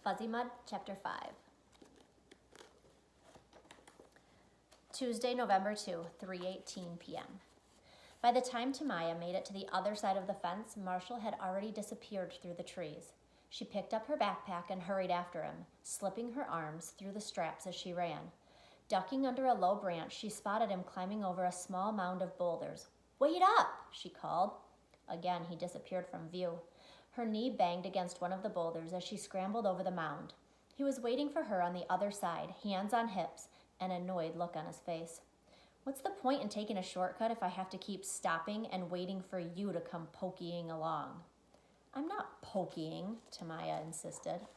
Fuzzy Mud, Chapter 5. Tuesday, November 2, 3:18 p.m. By the time Tamaya made it to the other side of the fence, Marshall had already disappeared through the trees. She picked up her backpack and hurried after him, slipping her arms through the straps as she ran. Ducking under a low branch, she spotted him climbing over a small mound of boulders. "Wait up!" she called. Again, he disappeared from view. Her knee banged against one of the boulders as she scrambled over the mound. He was waiting for her on the other side, hands on hips, an annoyed look on his face. "What's the point in taking a shortcut if I have to keep stopping and waiting for you to come poking along?" "I'm not poking," Tamaya insisted.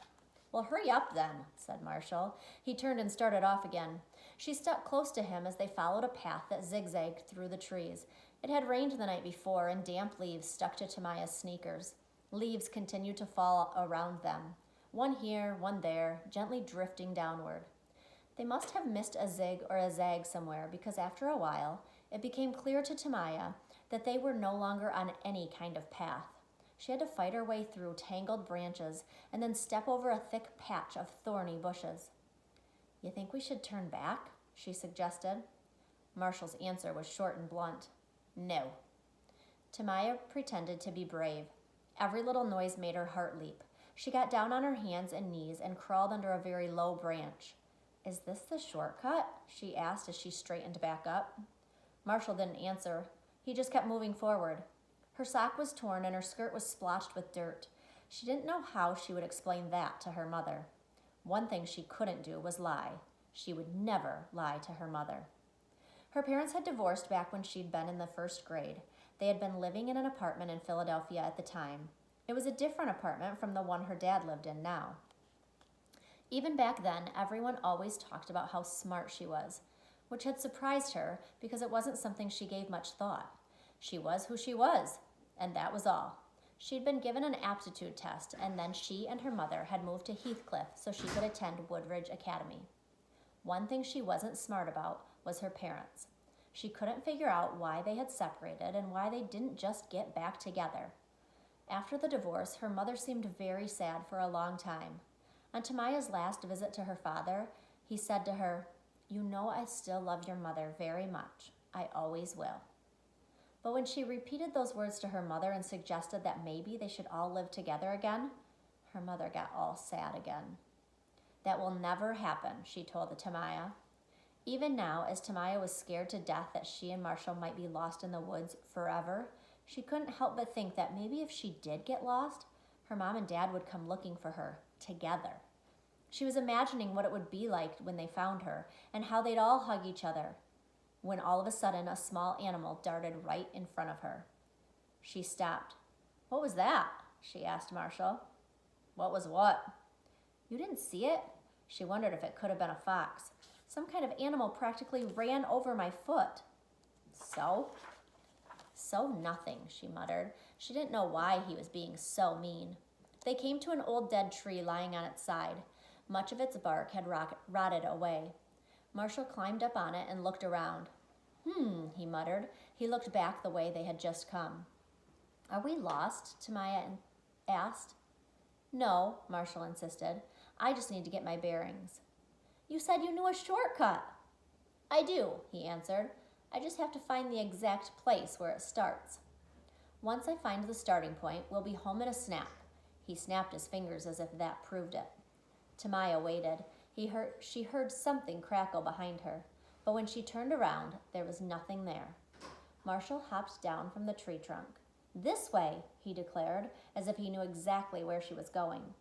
"Well, hurry up then," said Marshall. He turned and started off again. She stuck close to him as they followed a path that zigzagged through the trees. It had rained the night before, and damp leaves stuck to Tamaya's sneakers. Leaves continued to fall around them, one here, one there, gently drifting downward. They must have missed a zig or a zag somewhere, because after a while, it became clear to Tamaya that they were no longer on any kind of path. She had to fight her way through tangled branches and then step over a thick patch of thorny bushes. "You think we should turn back?" she suggested. Marshall's answer was short and blunt. "No." Tamaya pretended to be brave. Every little noise made her heart leap. She got down on her hands and knees and crawled under a very low branch. "Is this the shortcut?" she asked as she straightened back up. Marshall didn't answer. He just kept moving forward. Her sock was torn and her skirt was splotched with dirt. She didn't know how she would explain that to her mother. One thing she couldn't do was lie. She would never lie to her mother. Her parents had divorced back when she'd been in the first grade. They had been living in an apartment in Philadelphia at the time. It was a different apartment from the one her dad lived in now. Even back then, everyone always talked about how smart she was, which had surprised her because it wasn't something she gave much thought. She was who she was, and that was all. She'd been given an aptitude test, and then she and her mother had moved to Heathcliff so she could attend Woodridge Academy. One thing she wasn't smart about was her parents. She couldn't figure out why they had separated and why they didn't just get back together. After the divorce, her mother seemed very sad for a long time. On Tamaya's last visit to her father, he said to her, "You know I still love your mother very much. I always will." But when she repeated those words to her mother and suggested that maybe they should all live together again, her mother got all sad again. "That will never happen," she told the Tamaya. Even now, as Tamaya was scared to death that she and Marshall might be lost in the woods forever, she couldn't help but think that maybe if she did get lost, her mom and dad would come looking for her, together. She was imagining what it would be like when they found her, and how they'd all hug each other, when all of a sudden a small animal darted right in front of her. She stopped. "What was that?" she asked Marshall. "What was what?" "You didn't see it?" She wondered if it could have been a fox. "Some kind of animal practically ran over my foot." "So?" "So nothing," she muttered. She didn't know why he was being so mean. They came to an old dead tree lying on its side. Much of its bark had rotted away. Marshall climbed up on it and looked around. He muttered. He looked back the way they had just come. "Are we lost?" Tamaya asked. "No," Marshall insisted. "I just need to get my bearings." "You said you knew a shortcut." "I do," he answered. "I just have to find the exact place where it starts. Once I find the starting point, we'll be home in a snap." He snapped his fingers as if that proved it. Tamaya waited. She heard something crackle behind her, but when she turned around, there was nothing there. Marshall hopped down from the tree trunk. "This way," he declared, as if he knew exactly where he was going.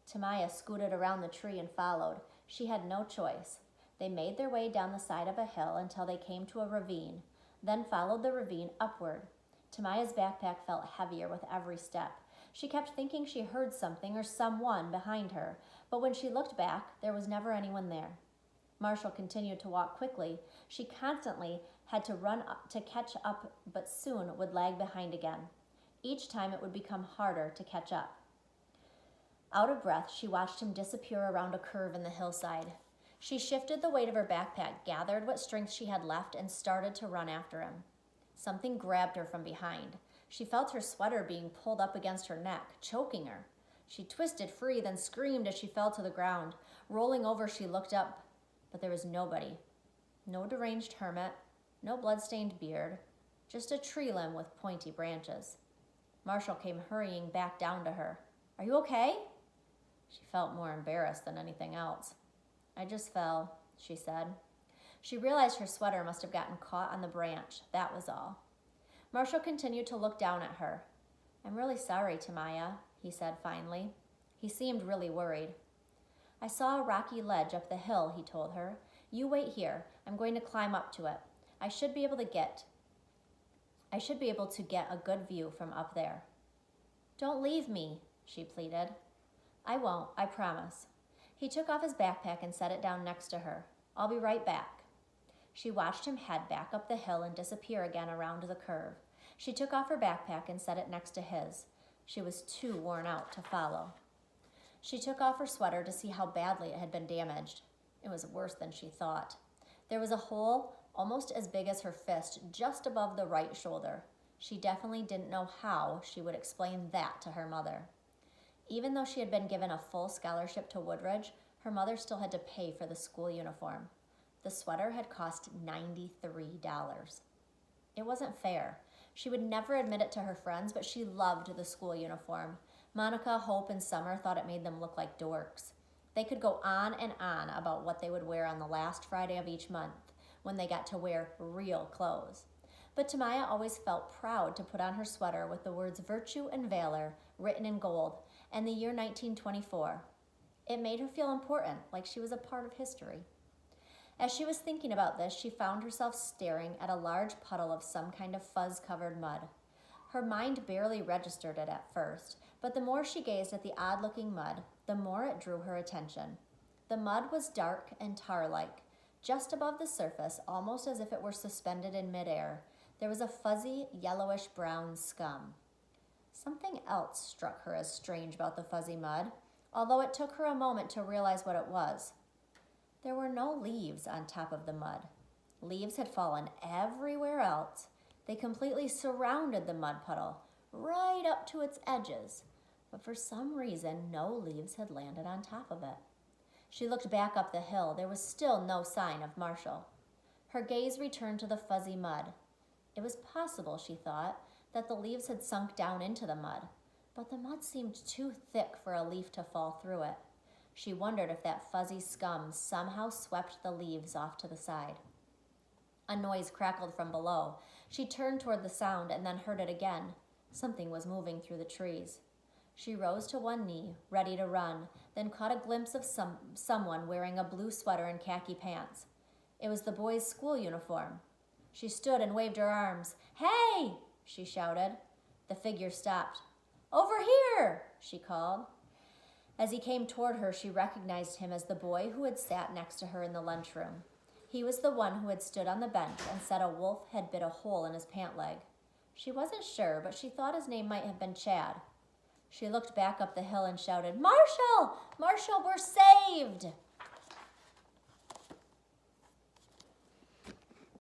Tamaya scooted around the tree and followed. She had no choice. They made their way down the side of a hill until they came to a ravine, then followed the ravine upward. Tamaya's backpack felt heavier with every step. She kept thinking she heard something or someone behind her, but when she looked back, there was never anyone there. Marshall continued to walk quickly. She constantly had to run up to catch up, but soon would lag behind again. Each time it would become harder to catch up. Out of breath, she watched him disappear around a curve in the hillside. She shifted the weight of her backpack, gathered what strength she had left, and started to run after him. Something grabbed her from behind. She felt her sweater being pulled up against her neck, choking her. She twisted free, then screamed as she fell to the ground. Rolling over, she looked up, but there was nobody. No deranged hermit, no blood-stained beard, just a tree limb with pointy branches. Marshall came hurrying back down to her. "Are you okay?" She felt more embarrassed than anything else. "I just fell," she said. She realized her sweater must have gotten caught on the branch, that was all. Marshall continued to look down at her. "I'm really sorry, Tamaya," he said finally. He seemed really worried. "I saw a rocky ledge up the hill," he told her. "You wait here. I'm going to climb up to it. I should be able to get a good view from up there." "Don't leave me," she pleaded. "I won't, I promise." He took off his backpack and set it down next to her. "I'll be right back." She watched him head back up the hill and disappear again around the curve. She took off her backpack and set it next to his. She was too worn out to follow. She took off her sweater to see how badly it had been damaged. It was worse than she thought. There was a hole almost as big as her fist just above the right shoulder. She definitely didn't know how she would explain that to her mother. Even though she had been given a full scholarship to Woodridge, her mother still had to pay for the school uniform. The sweater had cost $93. It wasn't fair. She would never admit it to her friends, but she loved the school uniform. Monica, Hope, and Summer thought it made them look like dorks. They could go on and on about what they would wear on the last Friday of each month, when they got to wear real clothes. But Tamaya always felt proud to put on her sweater with the words "Virtue and Valor" written in gold, and the year 1924. It made her feel important, like she was a part of history. As she was thinking about this, she found herself staring at a large puddle of some kind of fuzz-covered mud. Her mind barely registered it at first, but the more she gazed at the odd-looking mud, the more it drew her attention. The mud was dark and tar-like. Just above the surface, almost as if it were suspended in midair, there was a fuzzy, yellowish-brown scum. Something else struck her as strange about the fuzzy mud, although it took her a moment to realize what it was. There were no leaves on top of the mud. Leaves had fallen everywhere else. They completely surrounded the mud puddle, right up to its edges, but for some reason, no leaves had landed on top of it. She looked back up the hill. There was still no sign of Marshall. Her gaze returned to the fuzzy mud. It was possible, she thought, that the leaves had sunk down into the mud, but the mud seemed too thick for a leaf to fall through it. She wondered if that fuzzy scum somehow swept the leaves off to the side. A noise crackled from below. She turned toward the sound and then heard it again. Something was moving through the trees. She rose to one knee, ready to run, then caught a glimpse of someone wearing a blue sweater and khaki pants. It was the boy's school uniform. She stood and waved her arms. "Hey!" she shouted. The figure stopped. "Over here!" she called. As he came toward her, she recognized him as the boy who had sat next to her in the lunchroom. He was the one who had stood on the bench and said a wolf had bit a hole in his pant leg. She wasn't sure, but she thought his name might have been Chad. She looked back up the hill and shouted, "Marshall! Marshall, we're saved!"